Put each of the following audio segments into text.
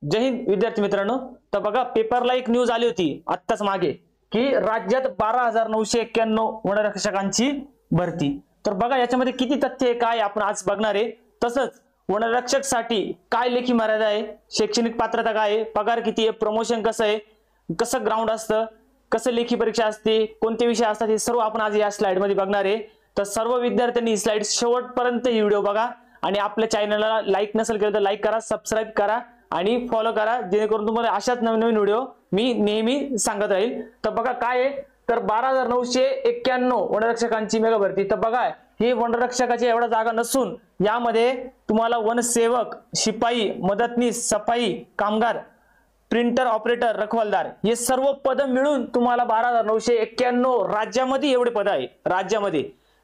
जय हिंद विद्यार्थी मित्रांनो. तर बघा पेपरला एक न्यूज आली होती आत्ताच मागे की राज्यात 12,991 वनरक्षकांची भरती. तर बघा याच्यामध्ये किती तथ्य आहे काय आपण आज बघणार आहे. तसंच वनरक्षकसाठी काय लेखी मर्यादा आहे, शैक्षणिक पात्रता काय आहे, पगार किती आहे, प्रमोशन कसं आहे, कसं ग्राउंड असतं, कसं लेखी परीक्षा असते, कोणते विषय असतात, हे सर्व आपण आज या स्लाइड मध्ये बघणार आहे. तर सर्व विद्यार्थ्यांनी ही स्लाइड शेवटपर्यंत ही व्हिडिओ बघा आणि आपल्या चॅनलला लाईक नसेल केलं तर लाईक करा, सबस्क्राईब करा आणि फॉलो करा, जेणेकरून तुम्हाला अशाच नवीन नवीन व्हिडिओ मी नेहमी सांगत राहील. तर बघा काय आहे, तर 12,991 वनरक्षकांची मेगा भरती. तर बघा हे वनरक्षकाची एवढा जागा नसून यामध्ये तुम्हाला वनसेवक, शिपाई, मदतनीस, सफाई कामगार, प्रिंटर ऑपरेटर, रखवालदार हे सर्व पद मिळून तुम्हाला 12,991 राज्यामध्ये एवढे पद आहे राज्यामध्ये.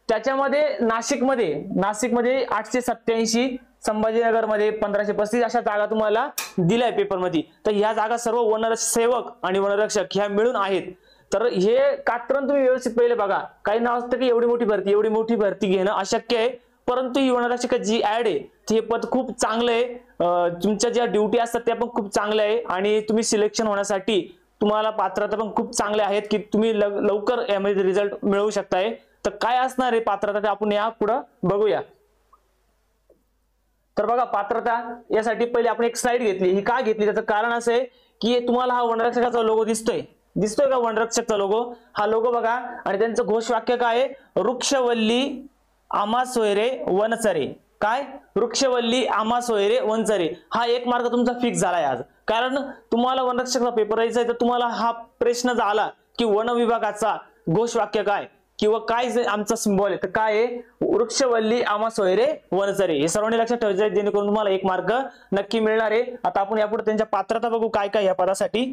त्याच्यामध्ये नाशिकमध्ये 887, संभाजीनगरमध्ये 1535 अशा जागा तुम्हाला दिल्या आहे पेपरमध्ये. तर ह्या जागा सर्व वनसेवक आणि वनरक्षक ह्या मिळून आहेत. तर हे कात्रण तुम्ही व्यवस्थित पहिले बघा. काही नाव असतं की एवढी मोठी भरती घेणं अशक्य आहे, परंतु ही वनरक्षक जी ऍड आहे ते पद खूप चांगलं आहे. तुमच्या ज्या ड्युटी असतात त्या पण खूप चांगल्या आहे आणि तुम्ही सिलेक्शन होण्यासाठी तुम्हाला पात्रता पण खूप चांगल्या आहेत की तुम्ही लवकर यामध्ये रिझल्ट मिळवू शकताय. तर काय असणार आहे पात्रता ते आपण या पुढे बघूया. तर बघा पात्रता यासाठी पहिले आपण एक स्लाइड घेतली. ही का घेतली त्याचं कारण असं आहे की तुम्हाला हा वनरक्षकाचा लोगो दिसतोय का, वनरक्षकचा लोगो, हा लोगो बघा. आणि त्यांचं घोषवाक्य काय आहे, वृक्षवल्ली आम्हा सोयरे वनचरे. काय, वृक्षवल्ली आम्हा सोयरे वनचरे. हा एक मार्क तुमचा फिक्स झालाय आज. कारण तुम्हाला वनरक्षकचा पेपर द्यायचा आहे तर तुम्हाला हा प्रश्न जर आला की वन विभागाचा घोषवाक्य काय किंवा काय आमचा सिंबॉल आहे, तर काय आहे, वृक्षवल्ली आम्हा सोयरे वनचरे. हे सर्वांनी लक्षात ठेवायचं आहे, जेणेकरून तुम्हाला एक मार्क नक्की मिळणार आहे. आता आपण यापुढे त्यांच्या पात्रता बघू काय काय या पदासाठी.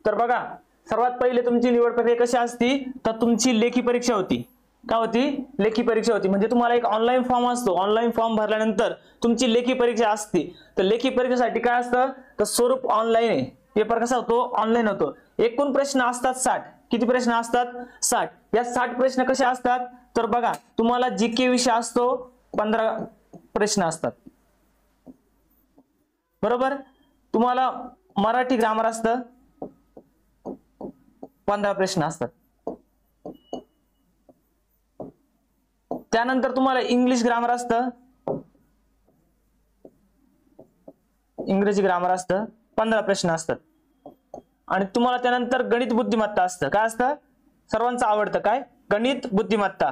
तर बघा सर्वात पहिले तुमची निवड प्रक्रिया कशी असती, तर तुमची लेखी परीक्षा होती. काय होती, लेखी परीक्षा होती. म्हणजे तुम्हाला एक ऑनलाईन फॉर्म असतो, ऑनलाईन फॉर्म भरल्यानंतर तुमची लेखी परीक्षा असते. तर लेखी परीक्षेसाठी काय असतं, तर स्वरूप ऑनलाईन आहे. पेपर कसा होतो, ऑनलाईन होतो. एकूण प्रश्न असतात 60. किती प्रश्न असतात, 60. या 60 प्रश्न कसे असतात, तर बघा तुम्हाला जीके विषय असतो 15 प्रश्न असतात, बरोबर. तुम्हाला मराठी ग्रामर असतं 15 प्रश्न असतात. त्यानंतर तुम्हाला इंग्लिश ग्रामर असतं, इंग्रजी ग्रामर असतं 15 प्रश्न असतात. आणि तुम्हाला त्यानंतर गणित बुद्धिमत्ता असतं. काय असतं, सर्वांचं आवडतं काय, गणित बुद्धिमत्ता.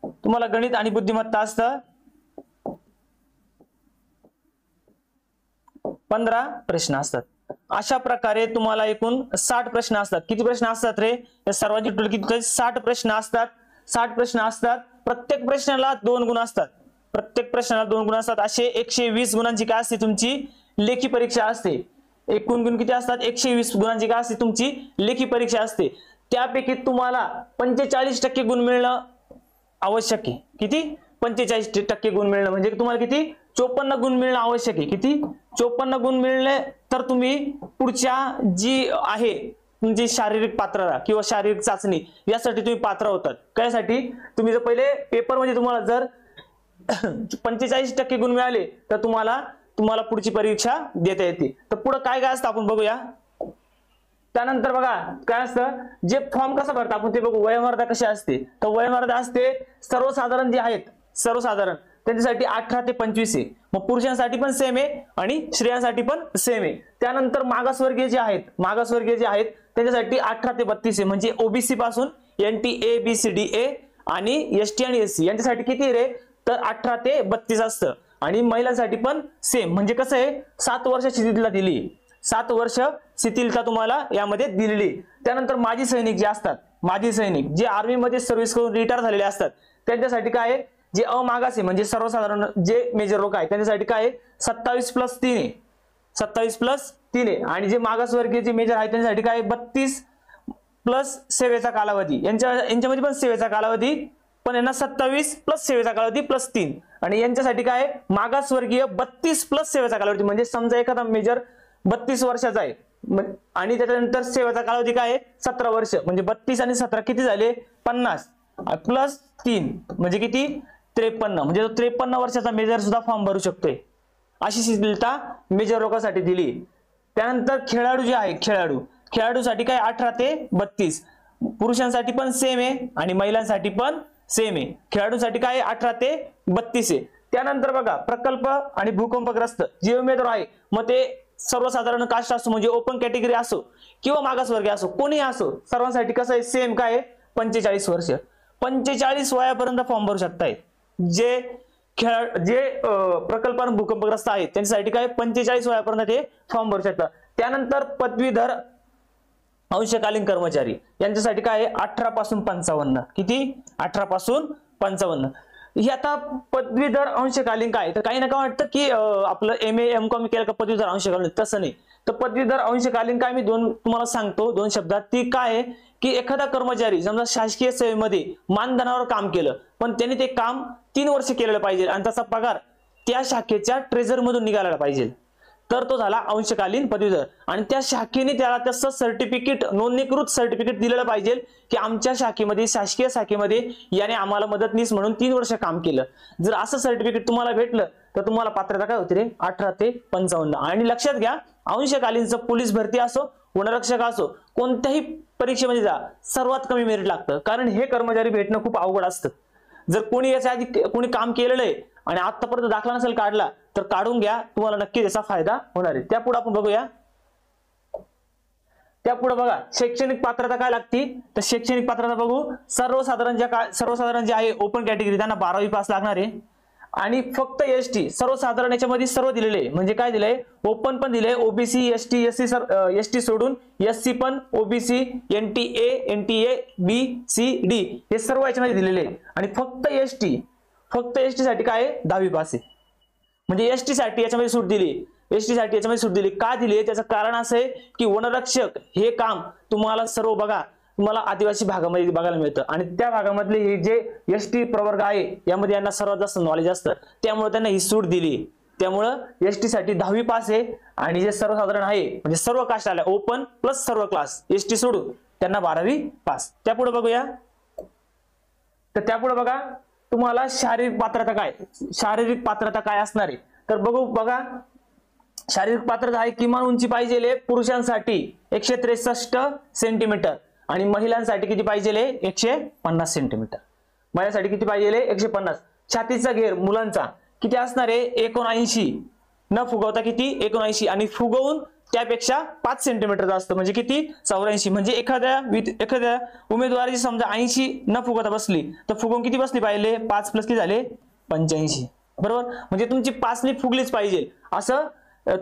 तुम्हाला गणित आणि बुद्धिमत्ता असतं 15 प्रश्न असतात. अशा प्रकारे तुम्हाला एकूण 60 प्रश्न असतात. किती प्रश्न असतात रे, या सर्वांची टोटल किती, 60 प्रश्न असतात. 60 प्रश्न असतात. प्रत्येक प्रश्नाला 2 गुण असतात. प्रत्येक प्रश्नाला 2 गुण असतात. असे 120 गुणांची काय असते तुमची लेखी परीक्षा असते. एकूण गुण किती असतात, 120 गुणांची काय असते तुमची लेखी परीक्षा असते. त्यापैकी तुम्हाला 45% गुण मिळणं आवश्यक आहे. किती, 45% गुण मिळणं म्हणजे तुम्हाला किती, 54 गुण मिळणं आवश्यक आहे. किती, 54 गुण मिळले तर तुम्ही पुढच्या जी आहे तुमची शारीरिक पात्रता किंवा शारीरिक चाचणी यासाठी तुम्ही पात्र होतात. त्यासाठी तुम्ही जर पहिले पेपर मध्ये तुम्हाला जर 45% गुण मिळाले तर तुम्हाला पुढची परीक्षा देता येते. तर पुढे काय काय असतं आपण बघूया. त्यानंतर बघा काय असतं, जे फॉर्म कसं भरतात आपण ते बघू. वयोमर्यादा कशी असते, तर वयोमर्यादा असते सर्वसाधारण जे आहेत सर्वसाधारण त्यांच्यासाठी 18 ते 25 आहे. मग पुरुषांसाठी पण सेम आहे आणि स्त्रियांसाठी पण सेम आहे. त्यानंतर मागासवर्गीय जे आहेत त्यांच्यासाठी 18 ते 32 आहे. म्हणजे ओबीसी पासून NT ABCDA आणि ST आणि SC यांच्यासाठी किती रे, तर 18 ते 32 असतं. आणि महिलांसाठी पण सेम. म्हणजे कसं आहे, 7 वर्ष शिथिलता दिली, 7 वर्ष शिथिलता तुम्हाला यामध्ये दिलेली. त्यानंतर माजी सैनिक जे असतात, माजी सैनिक जे आर्मी मध्ये सर्व्हिस करून रिटायर झालेले असतात त्यांच्यासाठी काय आहे, जे अमागास आहे म्हणजे सर्वसाधारण जे मेजर लोक आहेत त्यांच्यासाठी काय आहे 27+3 आहे. 27+3 आहे. आणि जे मागासवर्गीय जे मेजर आहेत त्यांच्यासाठी काय 32+ सेवेचा कालावधी. यांच्यामध्ये पण सेवेचा कालावधी, पण यांना 27+ सेवेचा कालावधी +3. आणि यांच्यासाठी काय मागासवर्गीय 32+ सेवेचा कालावधी. म्हणजे समजा एखादा मेजर 32 वर्षाचा आहे आणि त्याच्यानंतर सेवेचा कालावधी काय आहे 17 वर्ष. म्हणजे 32 आणि 17 किती झाले 50 +3 म्हणजे किती 53. म्हणजे 53 वर्षाचा मेजर सुद्धा फॉर्म भरू शकतोय. अशी शिथिलता मेजर लोकांसाठी दिली. त्यानंतर खेळाडू जे आहे, खेळाडूसाठी काय 18 ते 32, पुरुषांसाठी पण सेम आहे आणि महिलांसाठी पण सेम आहे. खेळाडूंसाठी काय 18 ते 32 आहे. त्यानंतर बघा प्रकल्प आणि भूकंपग्रस्त जे उमेदवार आहे, मग ते सर्वसाधारण कास्ट असो म्हणजे ओपन कॅटेगरी असो किंवा मागासवर्गीय असो, कोणी असो, सर्वांसाठी कसं आहे सेम काय आहे 45 वर्ष. 45 वयापर्यंत फॉर्म भरू शकताय. जे प्रकल्प आणि भूकंपग्रस्त आहेत त्यांच्यासाठी काय 45 वयापर्यंत ते फॉर्म भरू शकतात. त्यानंतर पदवीधर अंशकालीन कर्मचारी यांच्यासाठी काय आहे 18 पासून 55. किती? 18 पासून 55. ही आता पदवीधर अंशकालीन काय, तर काही नका वाटतं की आपलं MA MCOM केलं का पदवीधर अंशकालीन, तसं नाही. तर पदवीधर अंशकालीन काय मी तुम्हाला सांगतो 2 शब्दात. ती काय आहे की एखादा कर्मचारी समजा शासकीय सेवेमध्ये मानधनावर काम केलं, पण त्यांनी ते काम 3 वर्ष केलेलं पाहिजे आणि त्याचा पगार त्या शाखेच्या ट्रेझर मधून निघाला पाहिजे, तर तो झाला अंशकालीन पदवीधर. आणि त्या शाखेने त्याला तसं सर्टिफिकेट, नोंदणीकृत सर्टिफिकेट दिलेलं पाहिजे की आमच्या शाखेमध्ये, शासकीय शाखेमध्ये याने आम्हाला मदतनीस म्हणून 3 वर्ष काम केलं. जर असं सर्टिफिकेट तुम्हाला भेटलं तर तुम्हाला पात्रता काय होती रे 18 ते 55. आणि लक्षात घ्या, अंशकालीनचं पोलीस भरती असो, वनरक्षक असो, कोणत्याही परीक्षेमध्ये जा, सर्वात कमी मेरिट लागतं. कारण हे कर्मचारी भेटणं खूप अवघड असतं. जर कोणी याच्या आधी कोणी काम केलेलं आहे आणि आतापर्यंत दाखला नसेल काढला तर काढून घ्या, तुम्हाला नक्की त्याचा फायदा होणार आहे. त्यापुढे आपण बघूया. त्यापुढे बघा शैक्षणिक पात्रता काय लागते, तर शैक्षणिक पात्रता बघू. सर्वसाधारण जे आहे ओपन कॅटेगरी त्यांना 12वी पास लागणार आहे. आणि फक्त ST सर्वसाधारण याच्यामध्ये सर्व दिलेले, म्हणजे काय दिलंय, ओपन पण दिलंय, OBC ST SC सोडून SC पण, OBC NTA BCD हे सर्व याच्यामध्ये दिलेले. आणि फक्त ST साठी काय 10वी पास आहे. म्हणजे ST साठी याच्यामध्ये सूट दिली. का दिली? त्याचं कारण असं आहे की वनरक्षक हे काम तुम्हाला सर्व बघा, तुम्हाला आदिवासी भागामध्ये बघायला मिळतं आणि त्या भागामधले हे जे ST प्रवर्ग आहे यामध्ये यांना सर्वात जास्त नॉलेज असतं, त्यामुळे त्यांना ही सूट दिली. त्यामुळं ST साठी 10वी पास आहे. आणि जे सर्वसाधारण आहे म्हणजे सर्व कास्ट आल्या, ओपन प्लस सर्व क्लास ST सोडून, त्यांना 12वी पास. त्यापुढे बघूया. तर त्यापुढे बघा तुम्हाला शारीरिक पात्रता काय असणार आहे, तर बघा शारीरिक पात्रता आहे. किमान उंची पाहिजे पुरुषांसाठी 163 सेंटीमीटर आणि महिलांसाठी किती पाहिजे 150 सेंटीमीटर. महिलांसाठी किती पाहिजे 150. छातीचा घेर मुलांचा किती असणार आहे 79, न फुगवता किती 79, आणि फुगवून त्यापेक्षा 5 सेंटीमीटर जास्त म्हणजे किती 84. म्हणजे एखाद्या उमेदवाराची समजा 80 न फुगवता बसली तर फुगवून किती बसली पाहिजे 5 प्लस किती झाले 85. बरोबर, म्हणजे तुमची 5 फुगलीच पाहिजे असं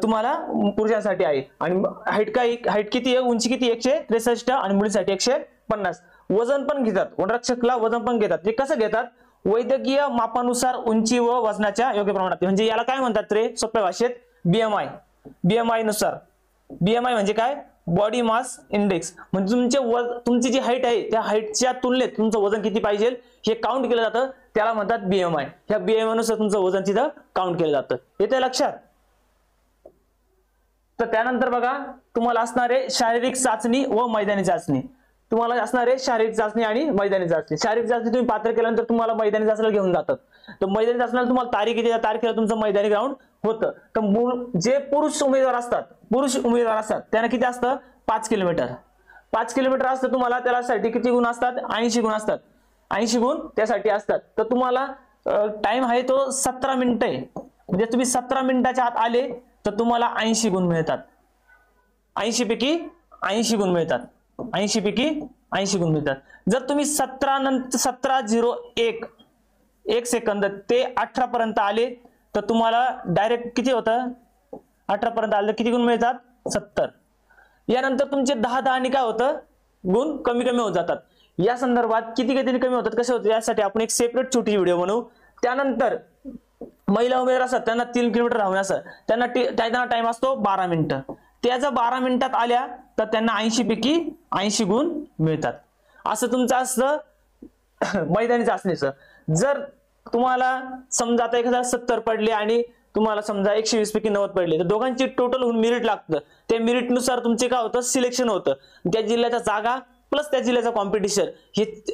तुम्हाला पुरुषांसाठी आहे. आणि हाईट किती आहे, उंची किती 163 आणि मुलींसाठी 150. वजन पण घेतात, वनरक्षकला वजन पण घेतात. ते कसं घेतात, वैद्यकीय मापानुसार उंची व वजनाच्या योग्य प्रमाणात. म्हणजे याला काय म्हणतात रे सोप्या भाषेत BMI नुसार. BMI म्हणजे काय, बॉडी मास इंडेक्स. म्हणजे तुमची जी हाईट आहे त्या हाईटच्या तुलनेत तुमचं वजन किती पाहिजे हे काउंट केलं जातं, त्याला म्हणतात BMI. ह्या BMI नुसार तुमचं वजन तिथं काउंट केलं जातं. येते लक्षात. तर त्यानंतर बघा तुम्हाला असणार आहे शारीरिक चाचणी व मैदानी चाचणी. तुम्हाला असणार आहे शारीरिक चाचणी आणि मैदानी चाचणी. शारीरिक चाचणी तुम्ही पात्र केल्यानंतर तुम्हाला मैदानी चाचणीला घेऊन जातात. तर मैदानी चाचणीला तुम्हाला तारखेला तुमचं मैदानी ग्राउंड होतं. तर जे पुरुष उमेदवार असतात त्यांना किती असतं 5 किलोमीटर असतं. तुम्हाला त्यासाठी किती गुण असतात 80 गुण असतात. 80 गुण त्यासाठी असतात. तर तुम्हाला टाइम आहे तो 17 मिनिटं आहे. म्हणजे तुम्ही 17 मिनिटाच्या आत आले तर तुम्हाला 80 गुण मिळतात. 80 पैकी 80 गुण मिळतात. 80 पैकी 80 गुण मिळतात. जर तुम्ही 17:01 सेकंद ते 18 पर्यंत आले तर तुम्हाला डायरेक्ट किती होतं 18 पर्यंत आले किती गुण मिळतात 70. यानंतर तुमचे 10 काय होतं गुण कमी होत जातात. या संदर्भात किती कमी होतात कसे होते यासाठी आपण एक सेपरेट छोटी व्हिडिओ बनवू. त्यानंतर महिला उमेदवार असतात त्यांना 3 किलोमीटर धावण्याचा त्यांना टाइम असतो 12 मिनिटं. त्या जर 12 मिनिटात आल्या तर त्यांना 80 पैकी 80 गुण मिळतात. असं तुमचं असतं मैदानी चाचणीचं. जर तुम्हाला समजा आता एखादा 70 पडले आणि तुम्हाला समजा 120 पैकी 90 पडले तर दोघांची टोटल होऊन मेरिट लागतं. त्या मेरिट नुसार तुमचे काय होतं सिलेक्शन होतं. त्या जिल्ह्याच्या जागा प्लस त्या जिल्ह्याचा कॉम्पिटिशन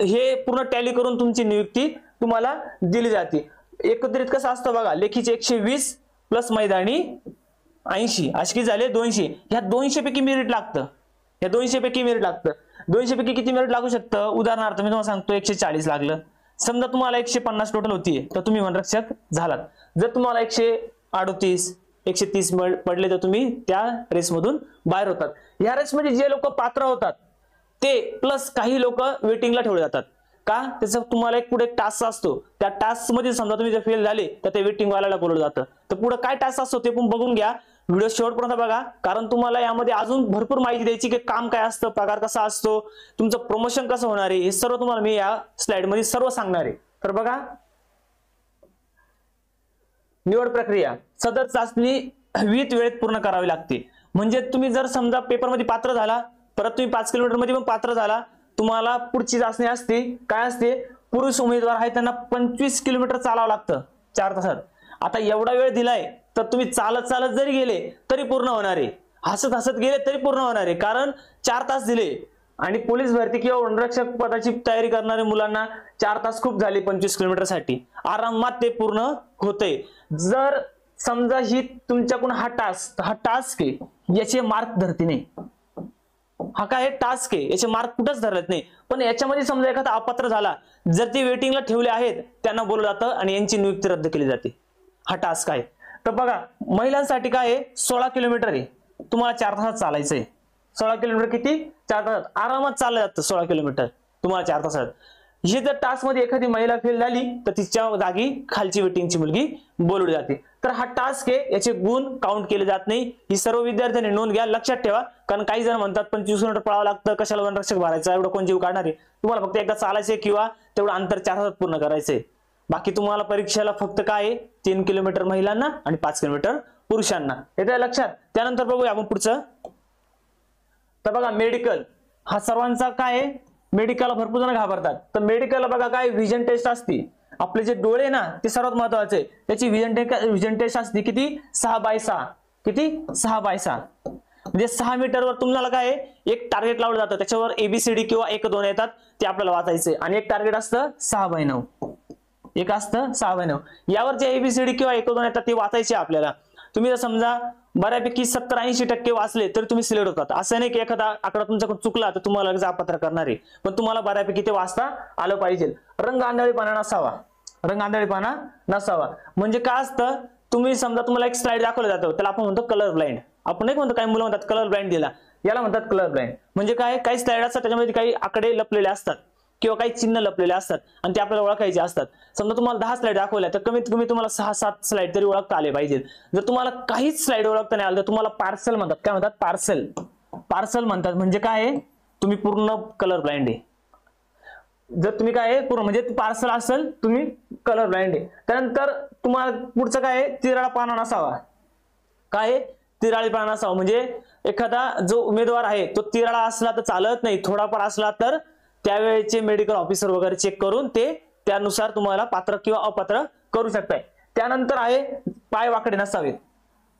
हे पूर्ण टॅली करून तुमची नियुक्ती तुम्हाला दिली जाते. एकत्रित कसं असतं बघा, लेखीचे 120 प्लस मैदानी 80 असे किती झाले 200. ह्या 200 पैकी मेरिट लागतं. या 200 पैकी मेरिट लागतं. 200 पैकी किती मेरिट लागू शकतं? उदाहरणार्थ मी तुम्हाला सांगतो 140 लागलं. समजा तुम्हाला 150 टोटल होतीये तर तुम्ही वनरक्षक झालात. जर तुम्हाला 138 130 पडले तर तुम्ही त्या रेसमधून बाहेर होतात. या रेसमध्ये जे लोक पात्र होतात ते प्लस काही लोक वेटिंगला ठेवले जातात. का? त्याचा तुम्हाला एक पुढे टास्क असतो. त्या टास्क मध्ये समजा तुम्ही जर फेल झाले तर ते वेटिंग वाल्याला बोलवलं जातं. तर पुढे काय टास्क असतो ते पण बघून घ्या. व्हिडिओ शेवटपर्यंत बघा, कारण तुम्हाला यामध्ये अजून भरपूर माहिती द्यायची की काम काय असतं, पगार कसा असतो, तुमचं प्रमोशन कसं होणार आहे, हे सर्व तुम्हाला मी या स्लाइड मध्ये सर्व सांगणार आहे. तर बघा, निवड प्रक्रिया. सदर चाचणी विहित वेळेत पूर्ण करावी लागते. म्हणजे तुम्ही जर समजा पेपरमध्ये पात्र झाला, परत तुम्ही 5 किलोमीटर मध्ये पण पात्र झाला, तुम्हाला पुढची चाचणी असते. काय असते? पुरुष उमेदवार आहे त्यांना 25 किलोमीटर चालावं लागतं 4 तासात. आता एवढा वेळ दिलाय तर तुम्ही चालत चालत जरी गेले तरी पूर्ण होणार आहे, हसत हसत गेले तरी पूर्ण होणार आहे, कारण 4 तास दिले. आणि पोलीस भरती किंवा वनरक्षक पदाची तयारी करणाऱ्या मुलांना 4 तास खूप झाले 25 किलोमीटर साठी. आरामात ते पूर्ण होते. जर समजा ही तुमच्याकडून हा टास्क आहे, याचे मार्क धरती नाही. हा काय टास्क आहे, याचे मार्क कुठंच धरत नाही. पण याच्यामध्ये समजा एखादा अपात्र झाला, जर ते वेटिंगला ठेवले आहेत त्यांना बोलवलं जातं आणि यांची नियुक्ती रद्द केली जाते. हा टास्क आहे. तर बघा, महिलांसाठी काय आहे? 16 किलोमीटर आहे. तुम्हाला 4 तासात चालायचंय. 16 किलोमीटर किती? 4 तासात आरामात चाललं जातं 16 किलोमीटर तुम्हाला 4 तासात. हे जर टास्क मध्ये एखादी महिला फेल झाली तर तिच्या जागी खालची वेटिंगची मुलगी बोलवली जाते. तर हा टास्क आहे, याचे गुण काउंट केले जात नाही. ही सर्व विद्यार्थ्यांनी नोंद घ्या, लक्षात ठेवा. कारण काही जण म्हणतात 25 किलोमीटर पळावं लागतं, कशाला वनरक्षक भरायचा, एवढं कोण जीव काढणार आहे. तुम्हाला फक्त एकदा चालायचंय किंवा तेवढं अंतर 4 तासात पूर्ण करायचंय. बाकी तुम्हाला परीक्षेला फक्त काय आहे? 3 किलोमीटर महिलांना आणि 5 किलोमीटर पुरुषांना. येतं लक्षात? त्यानंतर बघूया आपण पुढचं. तर बघा, मेडिकल हा सर्वांचा काय आहे? मेडिकलला भरपूर जण घाबरतात. तर मेडिकलला बघा काय व्हिजन टेस्ट असते. आपले जे डोळे ना ते सर्वात महत्वाचे, त्याची व्हिजन टेस्ट असते. किती? 6x6. किती? 6x6. म्हणजे 6 मीटरवर तुम्हाला काय आहे? एक टार्गेट लावलं जातं, त्याच्यावर ABCD किंवा 1 2 येतात, ते आपल्याला वाचायचे. आणि एक टार्गेट असतं 6x9. एक असतं 6x9. यावर जे ABCD किंवा 1 2 येतात ते वाचायचे आपल्याला. तुम्ही जर समजा बऱ्यापैकी 70-80% वाचले तर तुम्ही सिलेक्ट होतात. असं नाही की एखादा आकडा तुमच्याकडून चुकला तर तुम्हाला लगेच अपात्र करणार आहे, पण तुम्हाला बऱ्यापैकी ते वाचता आलं पाहिजे. रंग आंधळेपणा नसावा. रंग आंधळेपणा नसावा म्हणजे काय असतं? तुम्ही समजा तुम्हाला एक स्लाइड दाखवलं जातं, त्याला आपण म्हणतो कलर ब्लाइंड. आपण नाही म्हणतो, काही मुलं म्हणतात कलर ब्लाइंड दिला, याला म्हणतात कलर ब्लाइंड. म्हणजे काय? काही स्लाइड असतात त्याच्यामध्ये काही आकडे लपलेले असतात किंवा काही चिन्ह लपलेले असतात आणि ते आपल्याला ओळखायचे असतात. समजा तुम्हाला 10 स्लाइड दाखवल्या तर कमीत कमी तुम्हाला 6-7 स्लाइड तरी ओळखता आले पाहिजे. जर तुम्हाला काहीच स्लाइड ओळखता नाही आलं तर तुम्हाला पार्सल म्हणतात. काय म्हणतात? पार्सल म्हणतात. म्हणजे काय आहे? तुम्ही पूर्ण कलर ब्लाइंड आहे. जर तुम्ही काय आहे? पूर्ण म्हणजे पार्सल असेल, तुम्ही कलर ब्लाइंड आहे. त्यानंतर तुम्हाला पुढचं काय आहे? तिराळापणा नसावा. काय आहे? तिराळीपणा नसावा. म्हणजे एखादा जो उमेदवार आहे तो तिराळा असला तर चालत नाही, थोडाफार असला तर त्यावेळेचे मेडिकल ऑफिसर वगैरे चेक करून ते त्यानुसार तुम्हाला पात्र किंवा अपात्र करू शकताय. त्यानंतर आहे पाय वाकडे नसावेत.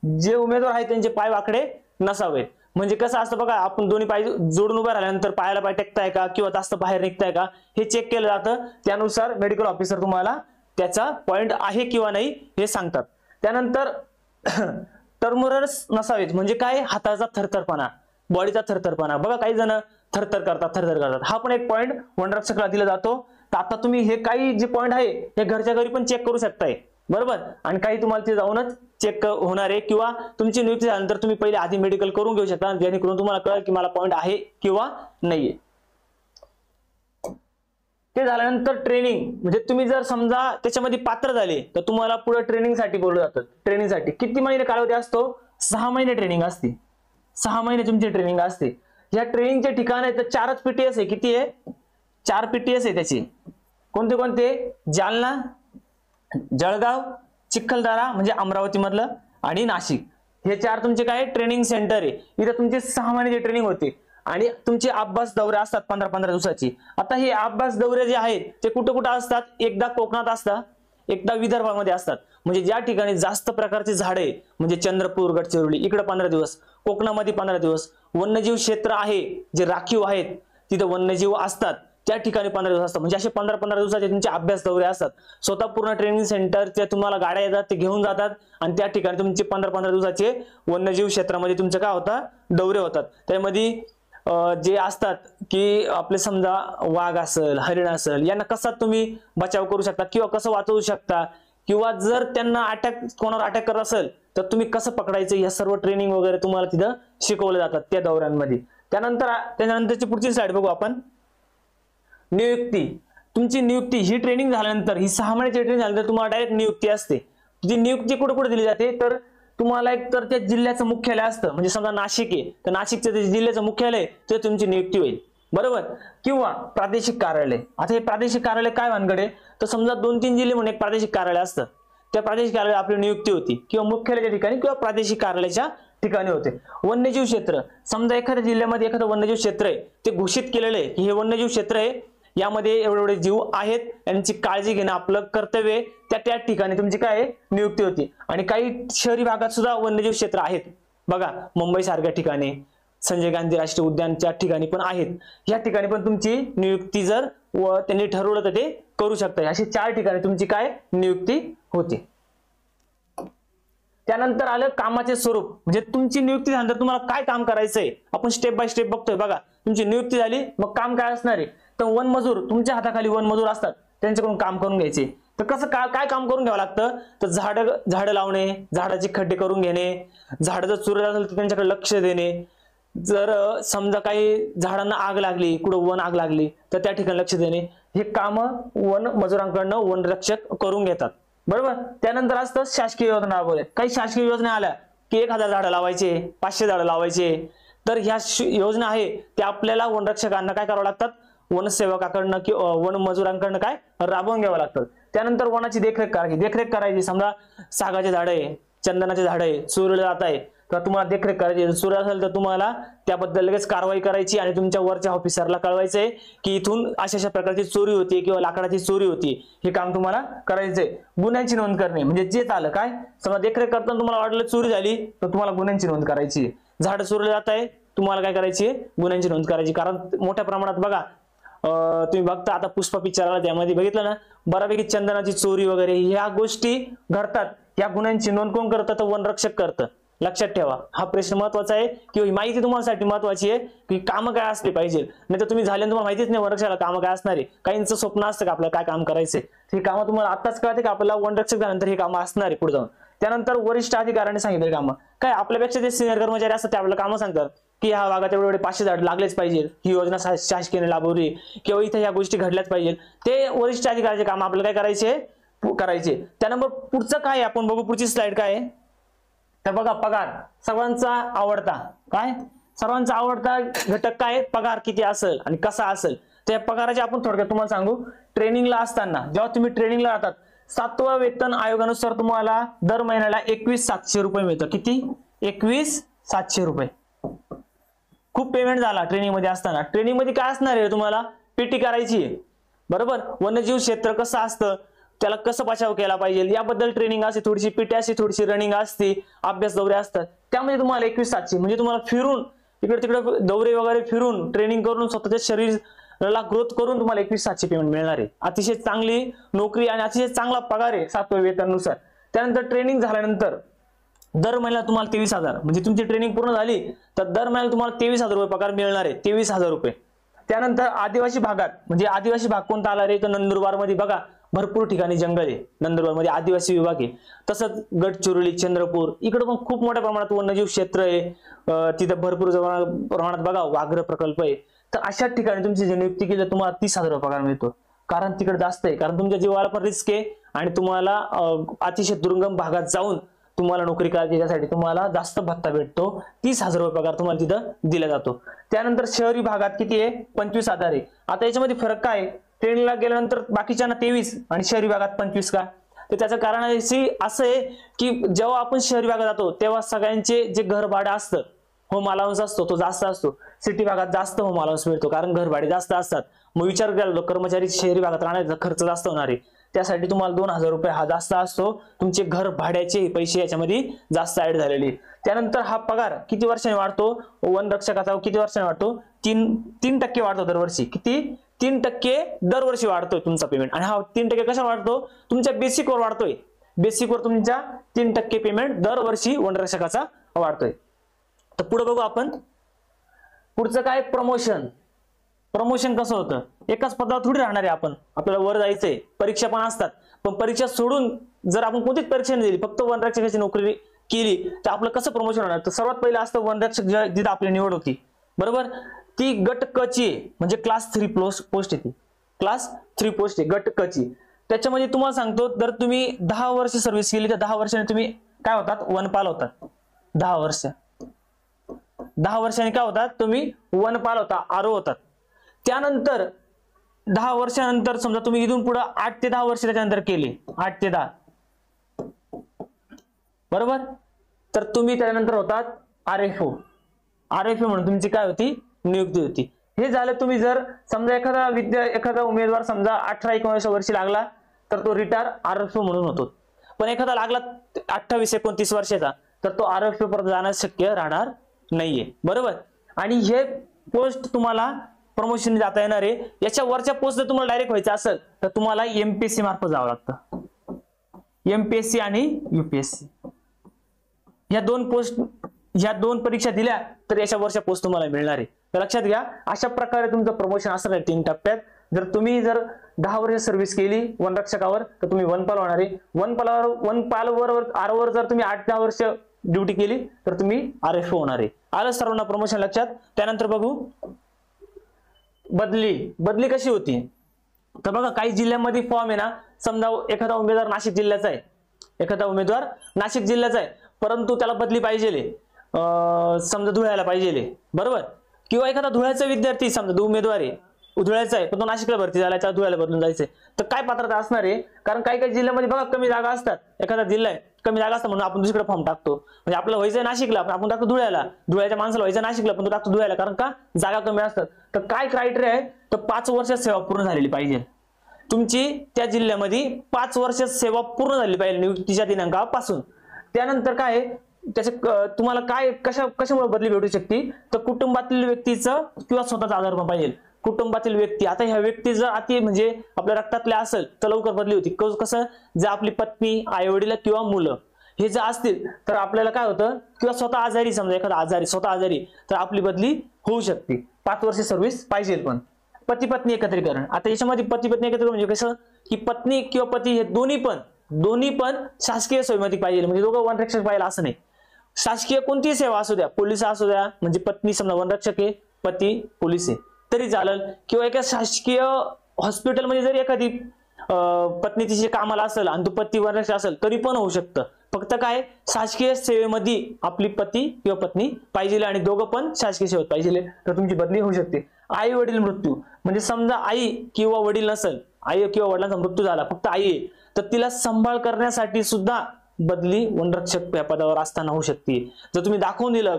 जे उमेदवार आहेत त्यांचे पाय वाकडे नसावेत. म्हणजे कसं असतं बघा, आपण दोन्ही पाय जोडून उभा राहिल्यानंतर पायाला पाय टेकताय का किंवा जास्त बाहेर निघताय का हे चेक केलं जातं. त्यानुसार मेडिकल ऑफिसर तुम्हाला त्याचा पॉइंट आहे किंवा नाही हे सांगतात. त्यानंतर टर्मरर्स नसावेत. म्हणजे काय? हाताचा थरथरपणा, बॉडीचा थरथरपणा. बघा काही जण थरथर करतात. हा पण एक पॉइंट वनरक्षकला दिला जातो. तर आता तुम्ही हे काही जे पॉइंट आहे हे घरच्या घरी पण चेक करू शकताय, बरोबर. आणि काही तुम्हाला ते जाऊनच चेक होणार आहे किंवा तुमची नियुक्ती झाल्यानंतर तुम्ही पहिले आधी मेडिकल करून घेऊ शकता, जेणेकरून तुम्हाला कळेल की मला पॉइंट आहे किंवा नाहीये. ते झाल्यानंतर ट्रेनिंग. म्हणजे तुम्ही जर समजा त्याच्यामध्ये पात्र झाले तर तुम्हाला पुढे ट्रेनिंगसाठी बोललं जातं. ट्रेनिंगसाठी किती महिने कालावधी असतो? 6 महिने ट्रेनिंग असते. 6 महिने तुमची ट्रेनिंग असते. या ट्रेनिंगचे ठिकाण आहे तर 4च PTS आहे. किती आहे? 4 PTS आहे त्याची. कोणते कोणते? जालना, जळगाव, चिखलदरा म्हणजे अमरावती मधलं आणि नाशिक. हे 4 तुमचे काय ट्रेनिंग सेंटर आहे. इथे तुमचे 6 महिन्याची ट्रेनिंग होते आणि तुमचे अभ्यास दौरे असतात 15-15 दिवसाची. आता हे अभ्यास दौरे जे आहेत ते कुठं कुठं असतात? एकदा कोकणात असतात, एकदा विदर्भामध्ये असतात. म्हणजे ज्या ठिकाणी जास्त प्रकारचे झाडे म्हणजे चंद्रपूर, गडचिरोली इकडे 15 दिवस, कोकणामध्ये 15 दिवस. वन्यजीव क्षेत्र आहे जे राखीव आहेत, तिथे वन्यजीव असतात त्या ठिकाणी 15 दिवस असतात. म्हणजे असे 15-15 दिवसाचे तुमचे अभ्यास दौरे असतात. स्वतः पूर्ण ट्रेनिंग सेंटरचे तुम्हाला गाड्या येतात, ते घेऊन जातात आणि त्या ठिकाणी तुमचे 15-15 दिवसाचे वन्यजीव क्षेत्रामध्ये तुमचे काय होतात, दौरे होतात. त्यामध्ये जे असतात की आपले समजा वाघ असेल, हरिण असेल, यांना कसा तुम्ही बचाव करू शकता किंवा कसं वाचवू शकता, किंवा जर त्यांना अटॅक, कोणावर अटॅक करत असेल तर तुम्ही कसं पकडायचं, या सर्व ट्रेनिंग वगैरे तुम्हाला तिथं शिकवले जातात त्या दौऱ्यांमध्ये. त्यानंतरची पुढची स्लाइड बघू आपण. नियुक्ती. तुमची नियुक्ती ही ट्रेनिंग झाल्यानंतर, ही 6 महिन्याची ट्रेनिंग झाल्यानंतर तुम्हाला डायरेक्ट नियुक्ती असते. ती नियुक्ती कुठे कुठे दिली जाते, तर तुम्हाला एक तर त्या जिल्ह्याचं मुख्यालय असतं. म्हणजे समजा नाशिक आहे तर नाशिकचं जे जिल्ह्याचं मुख्यालय ते तुमची नियुक्ती होईल, बरोबर. किंवा प्रादेशिक कार्यालय. आता हे प्रादेशिक कार्यालय काय भानगडे, तर समजा 2-3 जिल्हे म्हणून एक प्रादेशिक कार्यालय असतं. त्या प्रादेशिक कार्यालय आपली नियुक्ती होती किंवा मुख्यालयाच्या ठिकाणी किंवा प्रादेशिक कार्यालयाच्या ठिकाणी होते. वन्यजीव क्षेत्र. समजा एखाद्या जिल्ह्यामध्ये एखादं वन्यजीव क्षेत्र आहे, ते घोषित केलेलं आहे की हे वन्यजीव क्षेत्र आहे, यामध्ये एवढे जीव आहेत, यांची काळजी घेणं आपलं कर्तव्य आहे. त्या ठिकाणी तुमची काय नियुक्ती होती. आणि काही शहरी भागात सुद्धा वन्यजीव क्षेत्र आहेत बघा, मुंबई सारख्या ठिकाणी, संजय गांधी राष्ट्रीय उद्यानच्या ठिकाणी पण आहेत. या ठिकाणी पण तुमची नियुक्ती जर त्यांनी ठरवलं तर ते करू शकता. अशी 4 ठिकाणी तुमची काय नियुक्ती होते. त्यानंतर आलं कामाचे स्वरूप. म्हणजे तुमची नियुक्ती झाल्यानंतर तुम्हाला काय काम करायचंय, आपण स्टेप बाय स्टेप बघतोय बघा. तुमची नियुक्ती झाली, मग काम काय असणार आहे, तर वनमजूर, तुमच्या हाताखाली वनमजूर असतात, त्यांच्याकडून काम करून घ्यायचे. तर कसं काय काम करून घ्यावं लागतं, तर झाडं लावणे, झाडाचे खड्डे करून घेणे, झाड जर चुरत असेल तर त्यांच्याकडे लक्ष देणे. जर समजा काही झाडांना आग लागली, कुठं वन आग लागली तर त्या ठिकाणी लक्ष देणे. हे काम वन मजुरांकडनं वनरक्षक करून घेतात, बरोबर. त्यानंतर असतं शासकीय योजना वगैरे. काही शासकीय योजना आल्या की 1000 झाडं लावायचे, 500 झाडं लावायचे. तर ह्या योजना आहे त्या आपल्याला वनरक्षकांना काय करावं लागतात, वनसेवकाकडनं किंवा वन मजुरांकडनं काय राबवून घ्यावं लागतं. त्यानंतर वनाची देखरेख करायची. समजा सागाचे झाड आहे, चंदनाचे झाड आहे, चोरीला जात आहे, तर तुम्हाला देखरेख करायची. चोरी असेल तर तुम्हाला त्याबद्दल लगेच कारवाई करायची आणि तुमच्या वरच्या ऑफिसरला कळवायचंय की इथून अशा प्रकारची चोरी होती किंवा लाकडाची चोरी होती, हे काम तुम्हाला करायचंय. गुन्ह्यांची नोंद करणे. म्हणजे जे झालं काय, समजा देखरेख करताना तुम्हाला वाटलं चोरी झाली तर तुम्हाला गुन्ह्यांची नोंद करायची. झाड चोरले जात आहे, तुम्हाला काय करायची, गुन्ह्यांची नोंद करायची. कारण मोठ्या प्रमाणात बघा, तुम्ही बघता आता पुष्पा पिक्चर आला, त्यामध्ये बघितलं ना, बऱ्यापैकी चंदनाची चोरी वगैरे ह्या गोष्टी घडतात. या गुन्ह्यांची नोंद कोण करतं, तर वनरक्षक करतं. लक्षात ठेवा, हा प्रश्न महत्वाचा आहे किंवा माहिती तुम्हाला महत्वाची आहे की काम काय असले पाहिजे. नाही तर तुम्ही झाले तुम्हाला माहितीच नाही वनरक्षकाला काम काय असणार आहे. काहींचं स्वप्न असतं का आपल्याला काय काम करायचंय, हे काम तुम्हाला आताच कळते का आपल्याला वनरक्षक झाल्यानंतर हे काम असणार आहे पुढे जाऊन. त्यानंतर वरिष्ठ अधिकाऱ्यांनी सांगितले काम काय, आपल्यापेक्षा जे सिनियर कर्मचारी असतात ते आपल्याला कामं सांगतात की ह्या भागात एवढे 500 झाड लागलेच पाहिजे, ही योजना शासकीय लाभवली किंवा इथे ह्या गोष्टी घडल्याच पाहिजे. ते वरिष्ठ अधिकाऱ्याचे काम आपल्याला काय करायचे. त्यानंतर पुढचं काय आपण बघू, पुढची स्लाइड काय आहे, तर बघा पगार. सर्वांचा आवडता घटक काय, पगार किती असेल आणि कसा असेल. त्या पगाराचे आपण थोडक्यात तुम्हाला सांगू. ट्रेनिंगला असताना जेव्हा तुम्ही ट्रेनिंगला जातात, 7व्या वेतन आयोगानुसार तुम्हाला दर महिन्याला 21,700 रुपये मिळतं. किती, 21,700 रुपये. खूप पेमेंट झाला ट्रेनिंग मध्ये असताना. ट्रेनिंग मध्ये काय असणार आहे, तुम्हाला पीटी करायची आहे, बरोबर. वन्यजीव क्षेत्र कसं असतं, त्याला कसं बचाव केला पाहिजे याबद्दल ट्रेनिंग असते, थोडीशी पीटी असते, थोडीशी रनिंग असते, अभ्यास दौरे असतात. त्यामध्ये तुम्हाला 21,700 म्हणजे तुम्हाला फिरून इकडे तिकडे दौरे वगैरे फिरून ट्रेनिंग करून स्वतःच्या शरीराला ग्रोथ करून तुम्हाला 21,700 पेमेंट मिळणार आहे. अतिशय चांगली नोकरी आणि अतिशय चांगला पगार आहे 7व्या वेतनानुसार. त्यानंतर ट्रेनिंग झाल्यानंतर दर महिन्याला तुम्हाला 23,000, म्हणजे तुमची ट्रेनिंग पूर्ण झाली तर दर महिन्याला तुम्हाला 23,000 रुपये पगार मिळणार आहे, 23,000 रुपये. त्यानंतर आदिवासी भागात, म्हणजे आदिवासी भाग कोणता आला रे, तर नंदुरबार मध्ये बघा भरपूर ठिकाणी जंगल आहे. नंदुरबार मध्ये आदिवासी विभाग आहे. तसंच गडचिरोली, चंद्रपूर इकडे पण खूप मोठ्या प्रमाणात वन्यजीव क्षेत्र आहे. तिथे भरपूर प्रमाणात बघा व्याघ्र प्रकल्प आहे. तर अशा ठिकाणी तुमची जी नियुक्ती केली तुम्हाला 30,000 रुपये पगार मिळतो. कारण तिकडे जास्त आहे, कारण तुमच्या जीवाला पण रिस्क आहे आणि तुम्हाला अतिशय दुर्गम भागात जाऊन तुम्हाला नोकरी करायची, त्यासाठी तुम्हाला जास्त भत्ता भेटतो. 30,000 रुपये पगार तुम्हाला तिथं दिला जातो. त्यानंतर शहरी भागात किती आहे, 25,000 आहे. आता याच्यामध्ये फरक काय आहे, ट्रेनिंगला गेल्यानंतर बाकीच्यांना 23 आणि शहरी भागात 25 का, तर त्याचं कारण असं आहे की जेव्हा आपण शहरी भागात जातो तेव्हा सगळ्यांचे जे घर भाडं असतं, होम अलाउन्स असतो, तो जास्त असतो. सिटी भागात जास्त होम अलाउन्स मिळतो कारण घर भाडे जास्त असतात. मग विचार केला कर्मचारी शहरी भागात राहण्याचा खर्च जास्त होणार आहे. त्यासाठी तुम्हाला 2000 रुपये हा जास्त असतो. तुमचे घर भाड्याचे पैसे याच्यामध्ये जास्त ऍड झालेले. त्यानंतर हा पगार किती वर्षांनी वाढतो, वनरक्षकाचा किती वर्षांनी वाढतो, 3% वाढतो दरवर्षी. किती? 3% दरवर्षी वाढतोय तुमचा पेमेंट. आणि हा 3% कशा वाढतो, तुमच्या बेसिकवर वाढतोय. बेसिकवर तुमच्या 3% पेमेंट दरवर्षी वनरक्षकाचा वाढतोय. तर पुढे बघू आपण. पुढचं काय, प्रमोशन. प्रमोशन कसं होतं, एकाच पदावर थोडी राहणार आहे आपण, आपल्याला वर जायचंय, परीक्षा पण असतात. पण परीक्षा सोडून जर आपण कोणतीच परीक्षा नाही दिली, फक्त वनरक्षकाची नोकरी केली, तर आपलं कसं प्रमोशन होणार. तर सर्वात पहिलं असतं वनरक्षक जिथं आपली निवड होती, बरोबर, ती गट क ची आहे, म्हणजे क्लास 3 पोस्ट आहे. ती क्लास 3 पोस्ट आहे गट क ची. त्याच्यामध्ये तुम्हाला सांगतो, जर तुम्ही 10 वर्ष सर्व्हिस केली तर 10 वर्षांनी तुम्ही काय होतात, वनपाल होतात. 10 वर्षांनी काय होतात, तुम्ही वनपाल होता, आरो होतात. त्यानंतर 10 वर्षानंतर समजा तुम्ही इथून पुढे 8 ते 10 वर्ष त्याच्यानंतर केले, 8 ते 10, बरोबर, तर तुम्ही त्यानंतर होतात RFO. RFO म्हणून तुमची काय होती, नियुक्ती होती. हे झालं. तुम्ही जर समजा एखादा उमेदवार समजा 18-19 वर्षी लागला तर तो रिटायर RFO म्हणून होतो. पण एखादा लागला 28-29 वर्षाचा तर तो RFO परत जाणं शक्य राहणार नाहीये, बरोबर. आणि हे पोस्ट तुम्हाला प्रमोशन जाता येणार आहे. याच्या वरच्या पोस्ट जर तुम्हाला डायरेक्ट व्हायचं असेल तर तुम्हाला MPSC मार्फत जावं लागतं. MPSC आणि UPSC या दोन परीक्षा दिल्या तर याच्या वरच्या पोस्ट तुम्हाला मिळणार आहे. तर लक्षात घ्या, अशा प्रकारे तुमचं प्रमोशन असणार आहे 3 टप्प्यात. जर तुम्ही 10 वर्ष सर्व्हिस केली वनरक्षकावर तर तुम्ही वनपाल होणार आहे. वनपालवर आरवर जर तुम्ही 8-10 वर्ष ड्युटी केली तर तुम्ही RFO होणार आहे. आलं सर्वांना प्रमोशन लक्षात. त्यानंतर बघू बदली कशी होती. तर बघा, काही जिल्ह्यांमध्ये फॉर्म आहे ना, समजा एखादा उमेदवार नाशिक जिल्ह्याचा आहे, परंतु त्याला बदली पाहिजे, समजा धुळ्याला पाहिजे, बरोबर, किंवा एखादा धुळ्याचा विद्यार्थी समजा उमेदवार आहे, धुळ्याचा आहे पण तो नाशिकला भरती झाला, त्याला धुळ्याला बदलून जायचंय, तर काय पात्रता असणार आहे. कारण काही जिल्ह्यामध्ये बघा कमी जागा असतात, एखादा जिल्हा आहे कमी जागा असतात म्हणून आपण दुसरीकडे फॉर्म टाकतो. म्हणजे आपलं व्हायचंय नाशिकला पण आपण टाकतो धुळ्याला, धुळ्याच्या माणसाला व्हायचं नाशिकला पण तो टाकतो धुळ्याला, कारण का जागा कमी असतात. तर काय क्रायटेरिया आहे, तर 5 वर्षात सेवा पूर्ण झालेली पाहिजे तुमची. त्या जिल्ह्यामध्ये 5 वर्षात सेवा पूर्ण झाली पाहिजे नियुक्तीच्या दिनांकापासून. त्यानंतर काय तुम्हाला काय कशामुळे बदली भेटू शकते, तर कुटुंबातील व्यक्तीचं किंवा स्वतःचा आधार पाहिजे. कुटुंबातील व्यक्ती, आता ह्या व्यक्ती जर अति म्हणजे आपल्या रक्तातले असेल तर लवकर बदली होती. कसं, जर आपली पत्नी, आई वडील किंवा मुलं हे जर असतील तर आपल्याला काय होतं, किंवा स्वतः आजारी, समजा एखादा स्वतः आजारी तर आपली बदली होऊ शकते. 5 वर्ष सर्व्हिस पाहिजे. पण पती पत्नी एकत्रीकरण, आता याच्यामध्ये पती पत्नी एकत्रीकरण म्हणजे कसं, की पत्नी किंवा पती हे दोन्ही पण शासकीय सेवेमध्ये पाहिजे, म्हणजे दोघं वनरक्षक पाहिजे असं नाही. शासकीय कोणतीही सेवा असू द्या, पोलीस असू द्या, म्हणजे पत्नी समजा वनरक्षक आहे, पती पोलीस आहे तरी चालेल, किंवा एका शासकीय हॉस्पिटलमध्ये जर एखादी पत्नी तिची कामाला असेल आणि तो पती वनरक्षक असेल तरी पण होऊ शकतं. फक्त काय, शासकीय सेवेमध्ये आपली पती किंवा पत्नी पाहिजे आणि दोघं पण शासकीय सेवेत पाहिजे तर तुमची बदली होऊ शकते. आई वडील मृत्यू, म्हणजे समजा आई किंवा वडील नसेल, आई किंवा वडिलांचा मृत्यू झाला, फक्त आई आहे, तर तिला सांभाळ करण्यासाठी सुद्धा बदली वनरक्षक या पदावर असताना होऊ शकते. जर तुम्ही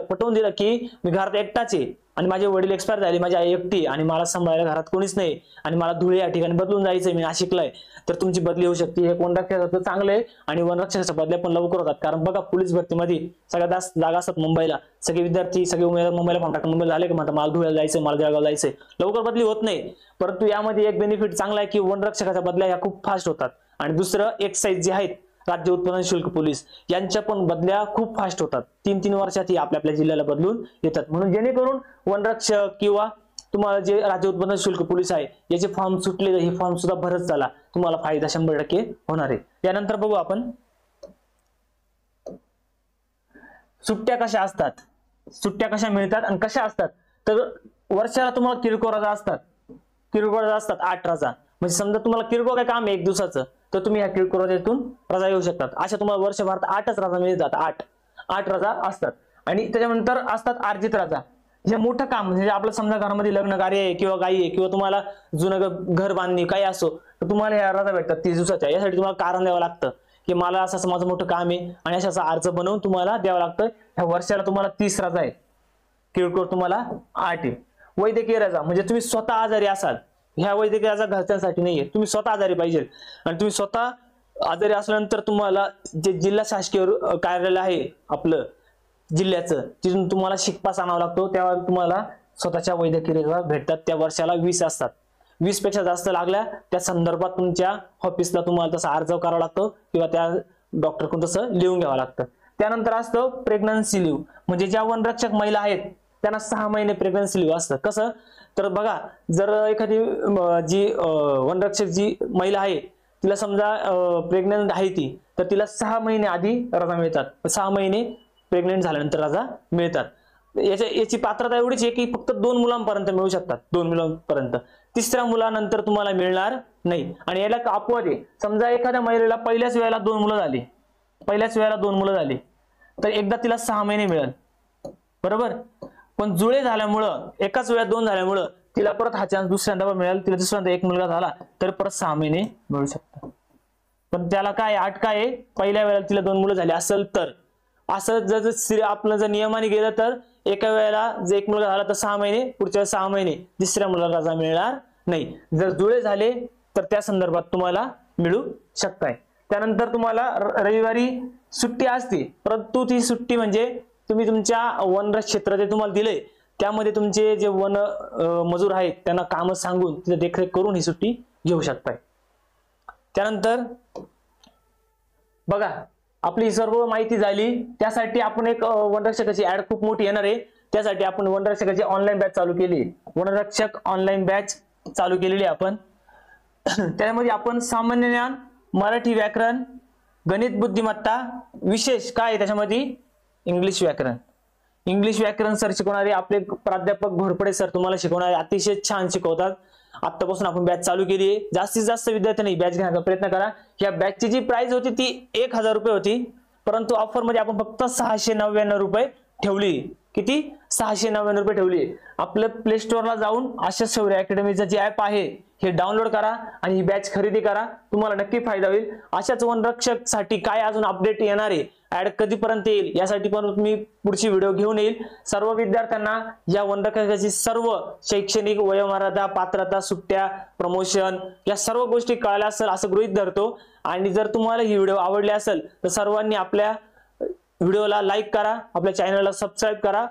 पटवून दिलं की मी घरात एकटाच आहे आणि माझे वडील एक्सपायर झाले, माझी आई एकटी आणि मला सांभाळायला घरात कोणीच नाही आणि मला धुळे या ठिकाणी बदलून जायचंय, मी नाशिकला आहे, तर तुमची बदली होऊ शकते. हे वनरक्षकाचं चांगलं आहे आणि वनरक्षकाच्या बदल्या पण लवकर होतात. कारण बघा, पोलीस भरतीमध्ये सगळ्यात जास्त जागा असतात मुंबईला, सगळे विद्यार्थी सगळे उमेदवार मुंबईला फॉर्म टाकतात. मुंबईला झाले की म्हणतात मला धुळ्याला जायचंय, मला जळगाव जायचंय, लवकर बदली होत नाही. परंतु यामध्ये एक बेनिफिट चांगला आहे की वनरक्षकाच्या बदल्या ह्या खूप फास्ट होतात. आणि दुसरं, एक्साईज जे आहेत, राज्य उत्पन्न शुल्क पोलीस, यांच्या पण बदल्या खूप फास्ट होतात. 3-3 वर्षात ही आपल्या जिल्ह्याला बदलून येतात. म्हणून जेणेकरून वनरक्षक किंवा तुम्हाला जे राज्य उत्पन्न शुल्क पोलीस आहे याचे फॉर्म सुटले, हे फॉर्म सुद्धा भरत चला, तुम्हाला फायदा 100% होणार आहे. त्यानंतर बघू आपण सुट्ट्या कशा असतात, सुट्ट्या कशा मिळतात आणि कशा असतात. तर वर्षाला तुम्हाला किरकोळ रजा असतात 8 रजा. म्हणजे समजा तुम्हाला किरकोळ काय काम आहे 1 दिवसाचं, तर तुम्ही ह्या किरकोळ रजेतून रजा येऊ शकतात. अशा तुम्हाला वर्षभरात 8च रजा मिळतात. 8 रजा असतात. आणि त्याच्यानंतर असतात अर्जित रजा. हे मोठं काम म्हणजे आपलं समजा घरामध्ये लग्न कार्य आहे किंवा गाई आहे किंवा तुम्हाला जुनं घर बांधणी काही असो, तर तुम्हाला ह्या रजा भेटतात 30 दिवसाच्या. यासाठी तुम्हाला कारण द्यावं लागतं की मला असं माझं मोठं काम आहे आणि असा अर्ज बनवून तुम्हाला द्यावं लागतं. ह्या वर्षाला तुम्हाला 30 रजा आहे, किरकोळ तुम्हाला 8 आहे. वैद्यकीय रजा म्हणजे तुम्ही स्वतः आजारी असाल, ह्या वैद्यकीयाचा घरच्यांसाठी नाहीये, तुम्ही स्वतः आजारी पाहिजे आणि तुम्ही स्वतः आजारी असल्यानंतर तुम्हाला जे जिल्हा शासकीय कार्यालय आहे आपलं जिल्ह्याचं, तिथून तुम्हाला शिकपास आणावा लागतो, तेव्हा तुम्हाला स्वतःच्या वैद्यकीय रजा भेटतात. त्या वर्षाला 20 असतात. 20 पेक्षा जास्त लागल्या त्या संदर्भात तुमच्या ऑफिसला तुम्हाला तसा अर्ज करावा लागतो किंवा त्या डॉक्टरकडून तसं लिहून घ्यावं लागतं. त्यानंतर असतं प्रेग्नन्सी लिव्ह, म्हणजे ज्या वनरक्षक महिला आहेत त्यांना 6 महिने प्रेग्नन्सी लिव्ह असतं. कसं तर बघा, जर एखादी जी वनरक्षक जी महिला आहे तिला समजा प्रेग्नंट आहे ती, तर तिला 6 महिने आधी रजा मिळतात. 6 महिने प्रेग्नेंट झाल्यानंतर रजा मिळतात. याची पात्रता एवढीच आहे की फक्त 2 मुलांपर्यंत मिळू शकतात, 2 मुलांपर्यंत. तिसऱ्या मुलानंतर तुम्हाला मिळणार नाही. आणि याला अपवाद आहे, समजा एखाद्या महिलेला पहिल्याच वेळेला 2 मुलं झाली, तर एकदा तिला 6 महिने मिळेल, बरोबर. पण जुळे झाल्यामुळं, एकाच वेळेला 2 झाल्यामुळं तिला परत हा चान्स दुसऱ्यांदा मिळेल. तिला दुसऱ्यांदा 1 मुलगा झाला तर परत 6 महिने मिळू शकतात. पण त्याला काय अट काय आहे, पहिल्या वेळेला तिला 2 मुलं झाली असेल तर. असं जर आपलं जर नियमाने गेलं तर एका वेळेला जर 1 मुलगा झाला तर 6 महिने, पुढच्या वेळेस 6 महिने, तिसऱ्या मुलाला रजा मिळणार नाही. जर जुळे झाले तर त्या संदर्भात तुम्हाला मिळू शकताय. त्यानंतर तुम्हाला रविवारी सुट्टी असते, परंतु ती सुट्टी म्हणजे तुम्ही तुमच्या वनरक्षक क्षेत्र जे तुम्हाला दिलंय त्यामध्ये तुमचे जे वन मजूर आहेत त्यांना काम सांगून तिथे देखरेख करून ही सुट्टी घेऊ शकताय. त्यानंतर बघा, आपली सर्व माहिती झाली. त्यासाठी आपण एक वनरक्षकाची ऍड खूप मोठी येणार आहे. त्यासाठी आपण वनरक्षकाची ऑनलाईन बॅच चालू केली, वनरक्षक ऑनलाईन बॅच चालू केलेली आपण. त्यामध्ये आपण सामान्य ज्ञान, मराठी व्याकरण, गणित बुद्धिमत्ता, विशेष काय त्याच्यामध्ये इंग्लिश व्याकरण सर शिकवणारे आपले प्राध्यापक घोरपडे सर तुम्हाला शिकवणारे अतिशय छान शिकवतात. आतापासून आपण बॅच चालू केली आहे. जास्तीत जास्त विद्यार्थ्यांनी बॅच घेण्याचा प्रयत्न करा. या बॅचची जी प्राइस होती ती 1000 रुपये होती, परंतु ऑफर मध्ये आपण फक्त 699 रुपये ठेवली. किती? 699 रुपये ठेवली. आपलं प्ले स्टोअरला जाऊन आशा शौर्य अकॅडमीचं जे ऍप आहे हे डाउनलोड करा आणि ही बॅच खरेदी करा. तुम्हाला नक्की फायदा होईल. अशाच वनरक्षक साठी काय अजून अपडेट येणार आहे, ऍड कधीपर्यंत येईल यासाठी पण मी पुढची व्हिडिओ घेऊन येईल. सर्व विद्यार्थ्यांना या वनरक्षकाची सर्व शैक्षणिक वयोमर्यादा, पात्रता, सुट्ट्या, प्रमोशन या सर्व गोष्टी कळल्या असेल असं गृहीत धरतो. आणि जर तुम्हाला ही व्हिडिओ आवडली असेल तर सर्वांनी आपल्या व्हिडिओला लाईक करा, आपल्या चॅनलला सबस्क्राईब करा